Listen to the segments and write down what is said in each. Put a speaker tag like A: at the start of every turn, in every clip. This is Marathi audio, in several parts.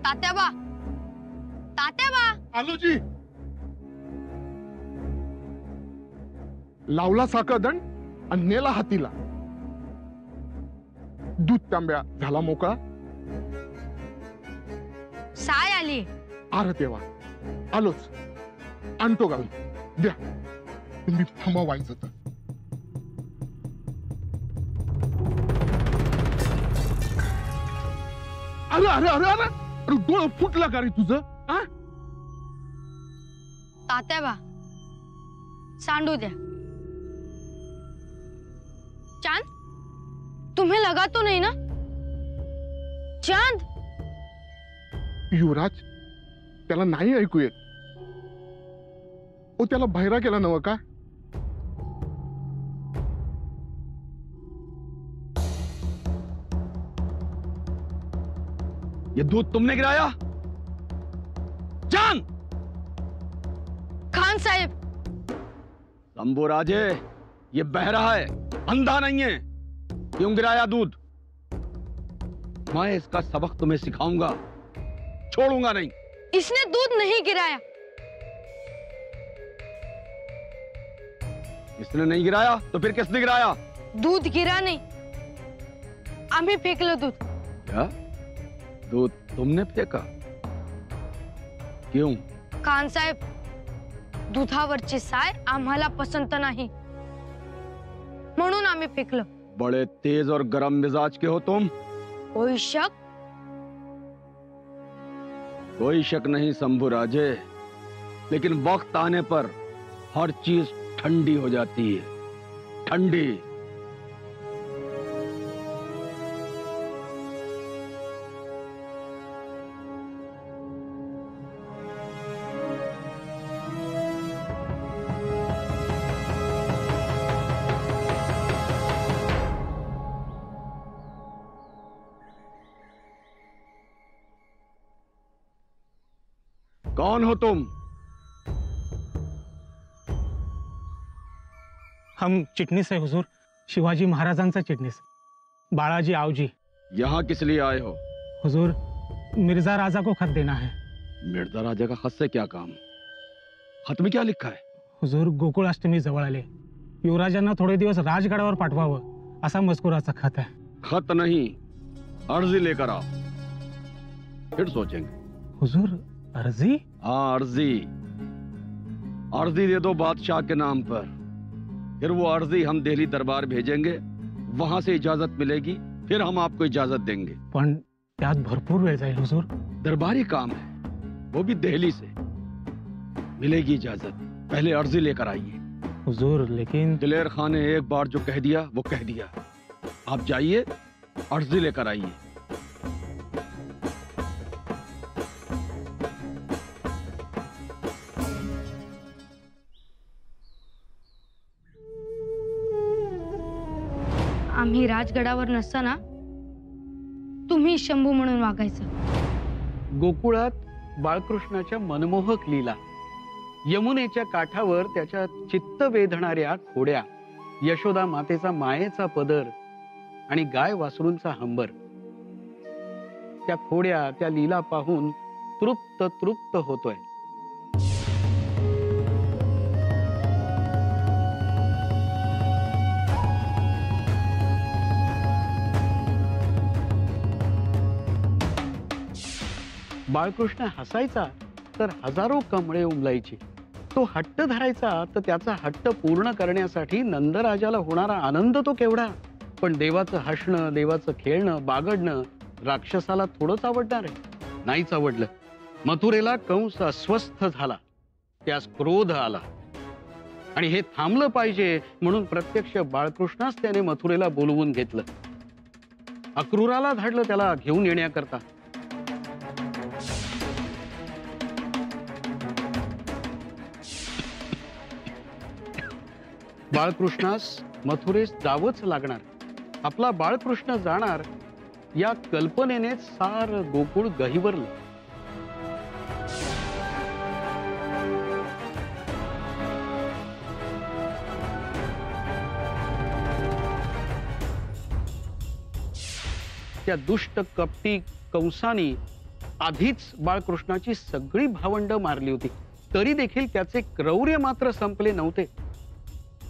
A: तात्याबा, तात्याबा.
B: आलो जी. लावला साखळदंड आणि नेला हातीला. दूध तांब्या झाला मोकळा.
A: साय आली.
B: आर देवा, आलोच. आणतो घाल. द्या तुम्ही थांबवायचं तर. अरे अरे अरे अरे अरे डोळं फुटला का रे तुझं?
A: तात्याबा, सांडू द्या. चांद, तुम्हें लगा तो नहीं ना? चांद.
B: युवराज, त्याला नाही ऐकू येत. ओ, त्याला बहिरा केला नव का?
C: ये दूध तुमने गिराया? चांद!
A: खान साहब.
C: शंभूराजे, ये बहरा है, अंधा नहीं है. क्यों गिराया दूध? मैं इसका सबक तुम्हें सिखाऊंगा, छोड़ूंगा नहीं.
A: इसने दूध नहीं गिराया.
C: इसने नहीं गिराया तो फिर किसने गिराया?
A: दूध गिरा नहीं, आम्ही फेकलं दूध.
C: क्या? दूध तुमने फेंका? क्यों?
A: खान साहेब, दुधावरची साय आम्हाला पसंत नाही, म्हणून आम्ही फेकलं.
C: बड़े तेज और गरम मिजाज के हो तुम.
A: कोई शक?
C: कोई शक नहीं शंभूराजे, लेकिन वक्त आने पर हर चीज ठंडी हो जाती है. ठंडी. कौन हो तुम?
D: हम चिटणीस है हुजूर, शिवाजी महाराजांचा चिटणीस, बाळाजी आवजी.
C: यहाँ किस लिए आए हो?
D: हुजूर, मिर्जा राजा को खत देना है.
C: मिर्जा राजा का खत से क्या काम? खत में क्या लिखा है?
D: हुजूर, गोकुळाष्टमी जवळ आले, युवराजांना थोडे दिवस राजगडावर पाठवावं असा मजकुराचा खत आहे.
C: खत नहीं, अर्जी लेकर आओ, फिर सोचेंगे.
D: हुजूर, अर्जी?
C: हाँ, अर्जी. अर्जी दे दो बादशाह के नाम पर, फिर वो अर्जी हम दिल्ली दरबार भेजेंगे, वहां से इजाजत मिलेगी, फिर हम आपको इजाजत देंगे.
D: पण त्यात भरपूर वेळ जाईल हुजूर.
C: दरबारी काम है, वो भी दिल्ली से. मिलेगी इजाजत, पहले अर्जी लेकर आइए.
D: हुजूर, लेकिन
C: दिलेर खान ने एक बार जो कह दिया वो कह दिया. आप जाइए, अर्जी लेकर आइए.
A: आम्ही राजगडावर नसताना तुम्ही शंभू म्हणून वागायचं.
E: गोकुळात बाळकृष्णाच्या मनमोहक लीला, यमुनेच्या काठावर त्याच्या चित्त वेधणाऱ्या खोड्या, यशोदा मातेचा मायेचा पदर आणि गाय वासरूंचा हंबर. त्या खोड्या, त्या लीला पाहून तृप्त तृप्त होतोय. बाळकृष्ण हसायचा तर हजारो कमळे उमलायची. तो हट्ट धरायचा तर त्याचा हट्ट पूर्ण करण्यासाठी नंदराजाला होणारा आनंद तो केवढा. पण देवाचं हसणं, देवाचं खेळणं, बागडणं राक्षसाला थोडंच आवडणार आहे? नाहीच आवडलं. मथुरेला कंस अस्वस्थ झाला, त्यास क्रोध आला आणि हे थांबलं पाहिजे म्हणून प्रत्यक्ष बाळकृष्णास त्याने मथुरेला बोलवून घेतलं. अक्रूराला धाडलं त्याला घेऊन येण्याकरता. बाळकृष्णास मथुरेस जावंच लागणार. आपला बाळकृष्ण जाणार या कल्पनेनेच सार गोकुळ गहिवरलं. त्या दुष्ट कपटी कंसानी आधीच बाळकृष्णाची सगळी भावंड मारली होती, तरी देखील त्याचे क्रौर्य मात्र संपले नव्हते.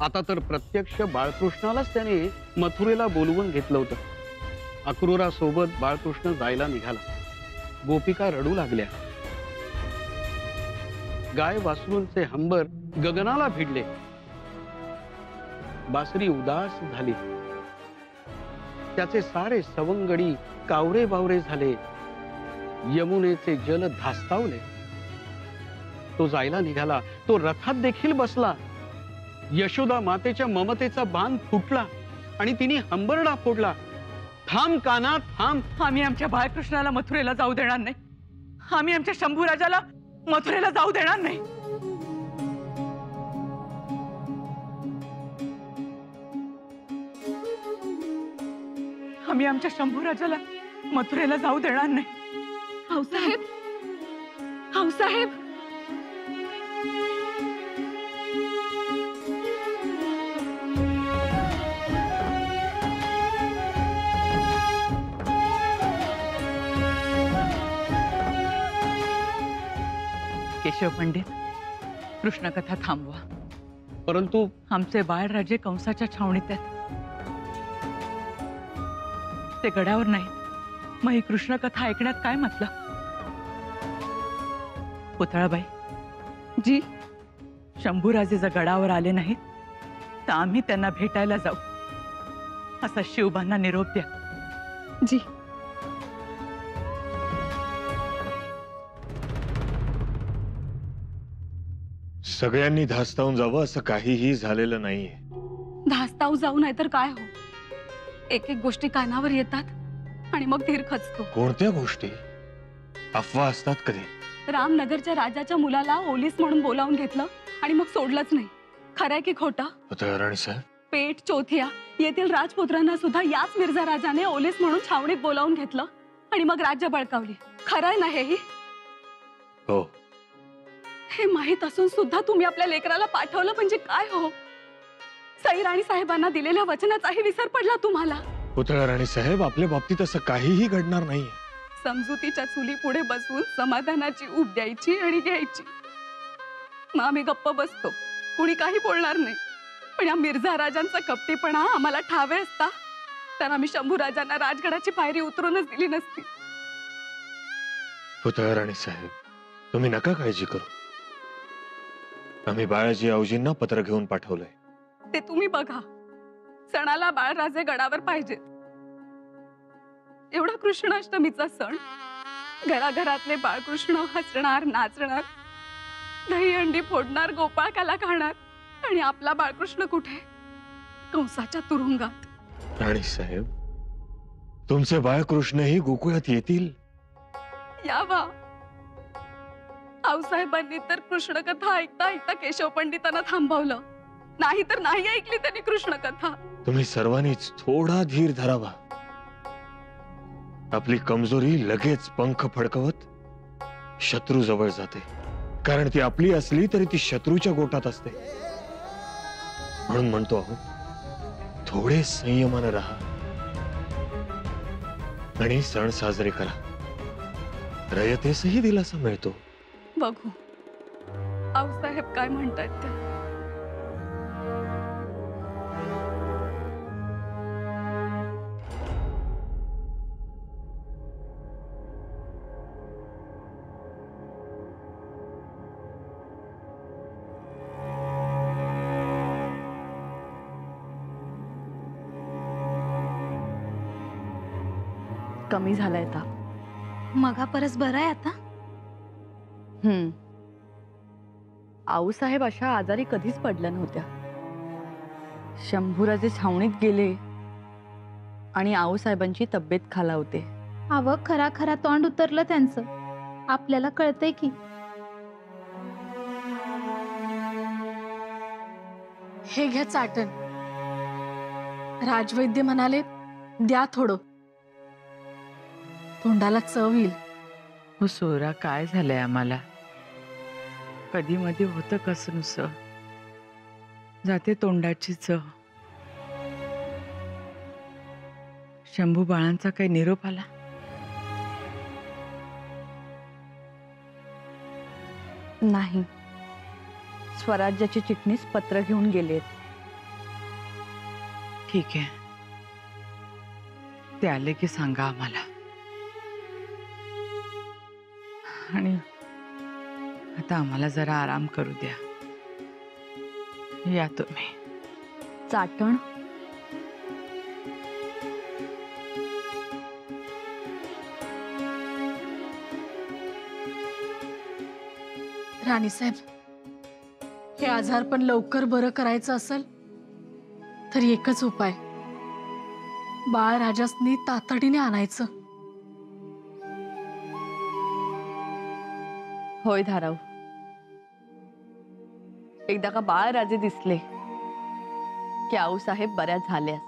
E: आता तर प्रत्यक्ष बाळकृष्णालाच त्याने मथुरेला बोलवून घेतलं होतं. अक्रूरासोबत बाळकृष्ण जायला निघाला. गोपिका रडू लागल्या. गाय वासरूंचे हंबर गगनाला भिडले. बासरी उदास झाली. त्याचे सारे सवंगडी कावरे बावरे झाले. यमुनेचे जल धास्तावले. तो जायला निघाला. तो रथात देखील बसला. यशोदा मातेच्या ममतेचा बाण फुटला आणि तिने हंबरडा फोडला. थांब काना थांब.
F: आम्ही आमच्या बाळकृष्णाला मथुरेला जाऊ देणार नाही. आम्ही आमच्या शंभूराजाला मथुरेला जाऊ देणार नाही. आम्ही आमच्या शंभूराजाला मथुरेला जाऊ देणार नाही.
A: आऊसाहेब, आऊसाहेब,
F: केशव पंडित, कृष्णकथा थांबवा.
E: परंतु
F: आमचे बाळराजे कंसाच्या छावणीत आहेत. ते गडावर नाहीत. मग ही कृष्णकथा ऐकण्यात काय मतलब? पुतळाबाई,
A: जी.
F: शंभूराजे जर गडावर आले नाहीत तर आम्ही त्यांना भेटायला जाऊ, असा शिवबांना निरोप द्या.
A: जी.
G: सगळ्यांनी धास्तावून जावं असं काहीही झालेलं नाहीये.
A: धास्ताव जाऊ नाही तर काय हो, एक एक गोष्टी कानावर येतात आणि मग धीर खचतो.
G: कोणत्या गोष्टी? अफवा असतात कधी?
A: रामनगरच्या राजाच्या मुलाला ओलीस म्हणून बोलावून घेतलं आणि मग सोडलंच नाही. खरंय की खोटं?
G: राणी साहेब,
A: पेठ, चोथिया येथील राजपुत्रांना सुद्धा याच मिर्झा राजाने ओलीस म्हणून छावणीत बोलावून घेतलं आणि मग राज्य बळकावली. खरंय ना हेही?
G: हो.
A: हे माहित असून सुद्धा तुम्ही आपल्या लेकराला पाठवलं म्हणजे काय हो? सई राणी साहेबांना दिलेल्या वचनाचाही विसर पडला तुम्हाला.
G: राणी साहेब, आपल्या बाबतीत असं काहीही घडणार नाहीये.
A: समजुतीच्या चुली पुढे बसवून समाधानाची ऊब द्यायची आणि घ्यायची. मग आम्ही गप्प बसतो, कुणी काही बोलणार नाही. पण या मिर्झा राजांचा कपटीपणा आम्हाला ठावे असता तर आम्ही शंभूराजांना राजगडाची पायरी उतरूनच दिली नसती.
G: राणी साहेब, तुम्ही नका काळजी करू. आम्ही बाळाजी आऊजींना पत्र घेऊन पाठवलंय.
A: ते तुम्ही बघा. सणाला बाळराजे गडावर पाहिजेत. एवढा कृष्णाष्टमीचा सण, घराघरातले बाळकृष्ण हसणार, नाचणार, दही अंडी फोडणार, गोपाळकाला खाणार, आणि आपला बाळकृष्ण कुठे? कंसाच्या तुरुंगात.
G: राणी साहेब, तुमचे बाळकृष्णही गोकुळात येतील.
A: यावा. आऊसाहेबांनी तर कृष्णकथा ऐकता ऐकता केशव पंडितांना थांबवलं. नाही तर नाही ऐकली त्यांनी कृष्णकथा.
G: तुम्ही सर्वांनीच थोडा धीर धरावा. आपली कमजोरी लगेच पंख फडकवत शत्रू जवळ जाते, कारण ती आपली असली तरी ती शत्रूच्या गोटात असते. म्हणून म्हणतो आहोत, थोडे संयमानं राहा आणि सण साजरे करा. रयतेसही दिलासा मिळतो.
A: बघू आऊसाहेब काय म्हणतायत ते.
F: कमी झालाय ताप.
A: मगा परस बरं आहे आता?
F: आऊसाहेब अशा आजारी कधीच पडल्या नव्हत्या. शंभूराजे छावणीत गेले आणि आऊसाहेबांची तब्येत खालावते.
H: अव खरा खरा तोंड उतरलं त्यांचं. आपल्याला कळतंय की.
A: हे घ्या चाटण. राजवैद्य म्हणाले द्या थोडं, तोंडाला चव येईल.
F: हो सोरा, काय झालंय आम्हाला? कधी मध्ये होतं कसं नुसतं जाते तोंडाची चव. शंभू बाळांचा काही निरोप आला?
A: नाही, स्वराज्याची चिटणीस पत्र घेऊन गेलेत.
F: ठीक आहे, ते आले की सांगा आम्हाला. आणि आता आम्हाला जरा आराम करू द्या. या तुम्ही.
A: चाटण
I: राणीसाहेब, हे आजारपण लवकर बरं करायचं असेल तर एकच उपाय, बाळ राजासनी तातडीने आणायचं.
A: होय धाराव, एकदा का बाळ राजे दिसले की आऊसाहेब बऱ्या झाल्यास.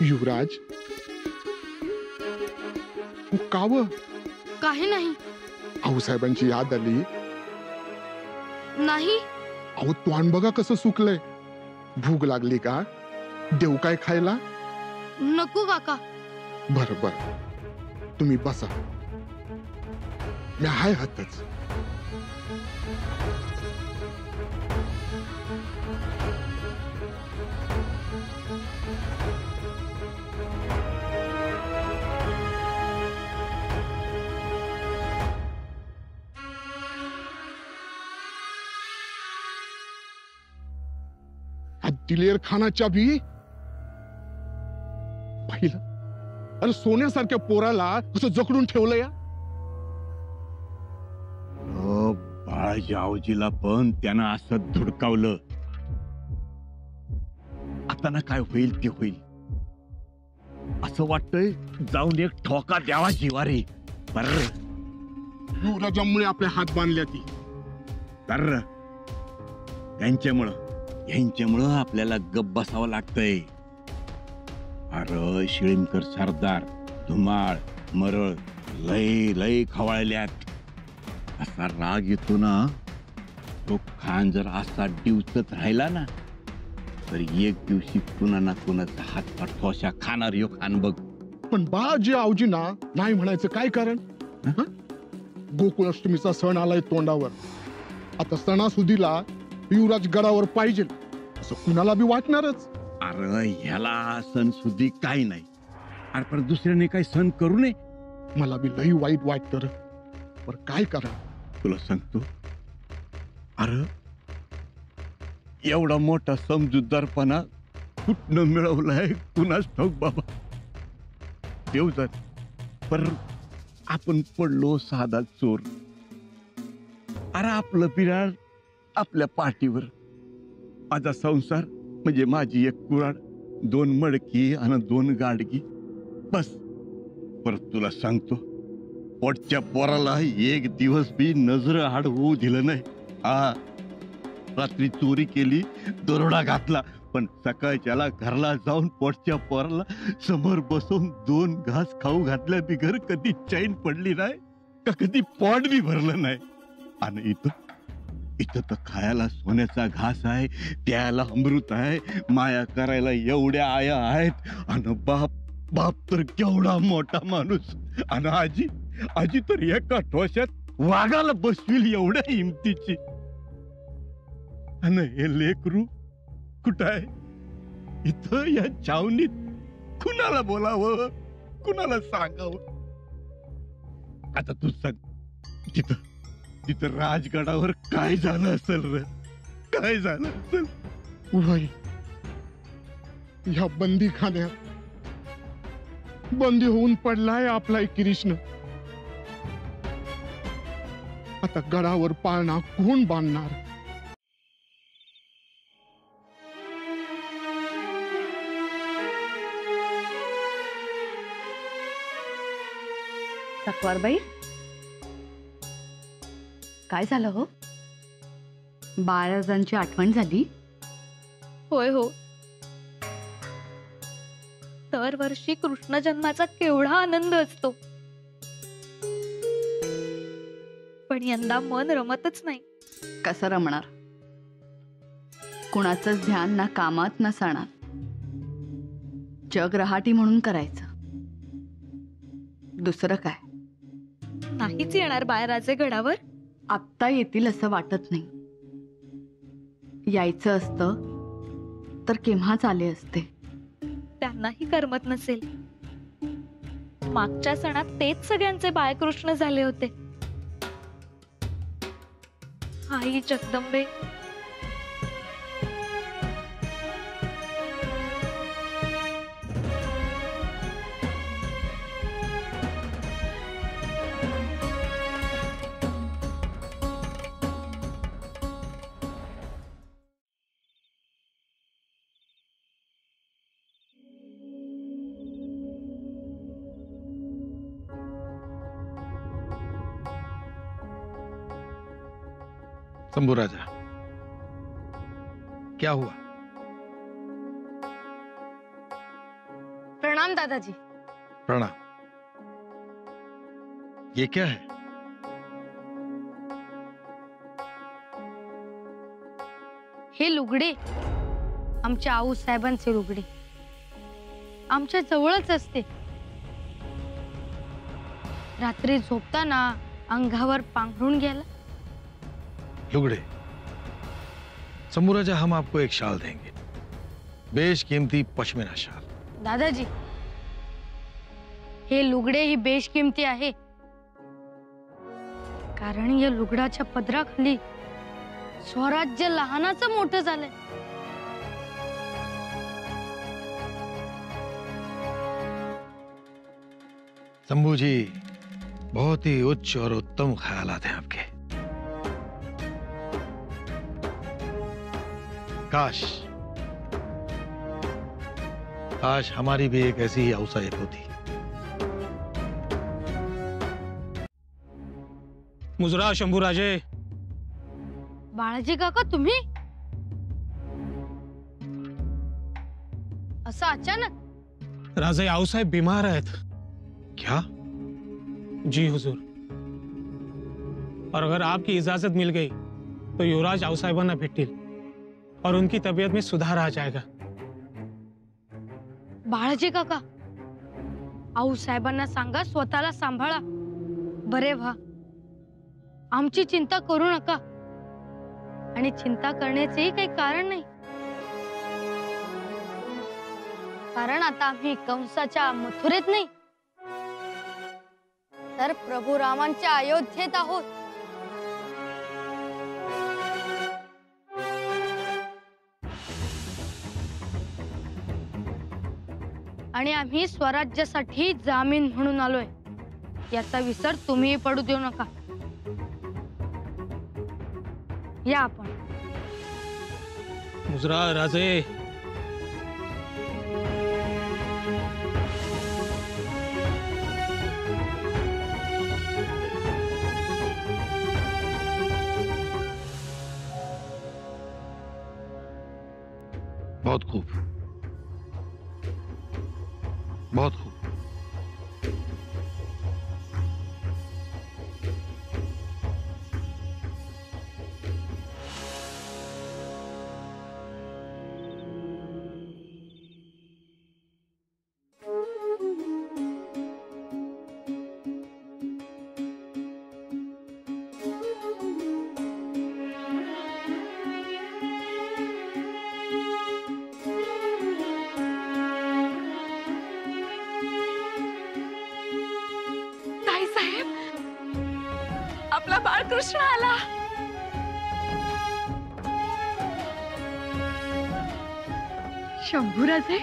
B: युवराज, काव
I: काही नाही.
B: आऊसाहेबांची याद आली.
I: नाही.
B: अहो तोंड बघा कसं सुकलंय. भूक लागली का? देऊ काय खायला?
I: नको काका.
B: बर बर, तुम्ही बसा, मी हाय हातच. दिलेर खानाच्या बी पाहिलं? अरे सोन्यासारख्या पोराला असं जखडून ठेवलं या.
J: बाळाच्या आऊजीला पण त्यानं असं धुडकावलं. आता ना काय होईल ते होईल. असं वाटतंय जाऊन एक ठोका द्यावा जिवारी. बर,
B: युवराजामुळे आपले हात बांधले ती.
J: तर यांच्यामुळं आपल्याला गप्प बसावं लागतंय. अरे शिळीमकर सरदार, धुमाळ, मरळ लय लय खवळल्यात. असा राग येतो ना, तो खान जर असा डिवचत राहिला ना तर एक दिवशी कुणा ना कुणाचा हात ठोशा खाणार यो खान बघ.
B: पण बाळाजी आऊजींना नाही म्हणायचं काय कारण? गोकुळाष्टमीचा सण आलाय तोंडावर. आता सणासुदीला युवराज गडावर पाहिजे असं कुणाला बी वाटणारच.
J: अरे ह्याला सण सुद्धी काही नाही. अरे पण दुसऱ्याने काही सण करू नये.
B: मला बी लई वाईट वाटतं रे. पर काय करा?
J: तुला सांगतो, अरे एवढा मोठा समजूतदारपणा कुठनं मिळवलाय कुणाच ठाऊक बाबा. देव जात. पर आपण पडलो साधा चोर. अरे आपलं पिराळ आपल्या पाठीवर. माझा संसार म्हणजे माझी एक कुराड, 2 मडकी आणि 2 गाडगी, बस. परत तुला सांगतो, पोटच्या पोराला एक दिवस बी नजर आड होऊ दिलं नाही. रात्री चोरी केली, दरोडा घातला, पण सकाळच्याला घरला जाऊन पोटच्या पोराला समोर बसवून 2 घास खाऊ घातल्या बिगर कधी चैन पडली नाही का कधी पोट बी भरलं नाही. आणि इथं तर खायला सोन्याचा घास आहे, प्यायला अमृत आहे, माया करायला एवढ्या आया आहेत. आणि बाप तर केवढा मोठा माणूस. आणि आजी तर एका ठोश्यात वाघाला बसविल एवढ्या हिमतीची. आणि हे लेकरू कुठं आहे? इथं या छावणीत. कुणाला बोलावं, कुणाला सांगावं? आता तू सांग, तिथं राजगडावर काय झालं असेल रे? काय झालं असेल?
B: वय ह्या बंदीखान्यात बंदी होऊन पडलाय आपला एक कृष्ण. आता गडावर पाळणा कोण बांधणार?
A: सकवारबाई, काय झालं हो? बाळराजांची आठवण झाली?
K: होय हो, दरवर्षी कृष्ण जन्माचा केवढा आनंद असतो, पण यंदा मन रमतच नाही.
A: कसं रमणार? कुणाचंच ध्यान ना कामात ना सणात. जग रहाटी म्हणून करायचं, दुसरं काय.
K: नाहीच येणार बाळराजे गडावर?
A: आत्ता येतील असं वाटत नाही. यायचं असतं तर केव्हाच आले असते.
K: त्यांनाही करमत नसेल. मागच्या सणात तेच सगळ्यांचे बाळकृष्ण झाले होते. आई जगदंबे,
L: शंभू राजा, क्या हुआ?
I: प्रणाम दादाजी.
L: प्रणाम. ये क्या है?
I: हे लुगडे आमच्या आऊ साहेबांचे लुगडे आमच्या जवळच असते. रात्री झोपताना अंगावर पांघरून घ्यायला.
L: लुगड़े? शंभू राजा, हम आपको एक शाल देंगे, बेशकीमती पश्मीना शाल.
I: दादाजी, हे लुगडे ही बेशकिमती आहे, कारण या लुगडाच्या पदराखाली स्वराज्य लहानाचं मोठं झालंय.
L: शंभू जी, बहुत ही उच्च और उत्तम ख्यालात हैं आपके. काश काश हमारी भी एक ऐसी ही औसायत होती.
D: मुजरा शंभूराजे.
I: बाळाजी काका, तुम्ही असं अचानक?
D: राजे आऊसाहेब बीमार आहेत.
L: क्या?
D: जी हुजूर, और अगर आपकी इजाजत मिल गई तो युवराज आऊसाहेबांना भेटतील और उनकी तबीयत में सुधार आ जाएगा.
I: बाळाजी काका, आऊ साहेबांना सांगा स्वतःला सांभाळा, बरे व्हा. आमची चिंता करू नका, आणि चिंता करण्याचेही काही कारण नाही, कारण आता आम्ही कंसाच्या मथुरेत नाही तर प्रभू रामांच्या अयोध्येत आहोत. आणि आम्ही स्वराज्यासाठी जामीन म्हणून आलोय, याचा विसर तुम्ही पडू देऊ नका. या आपण.
D: मुजरा राजे,
L: बहुत खूब, बहुत खूब.
A: आपला बाळकृष्ण आला. शंभूराजे,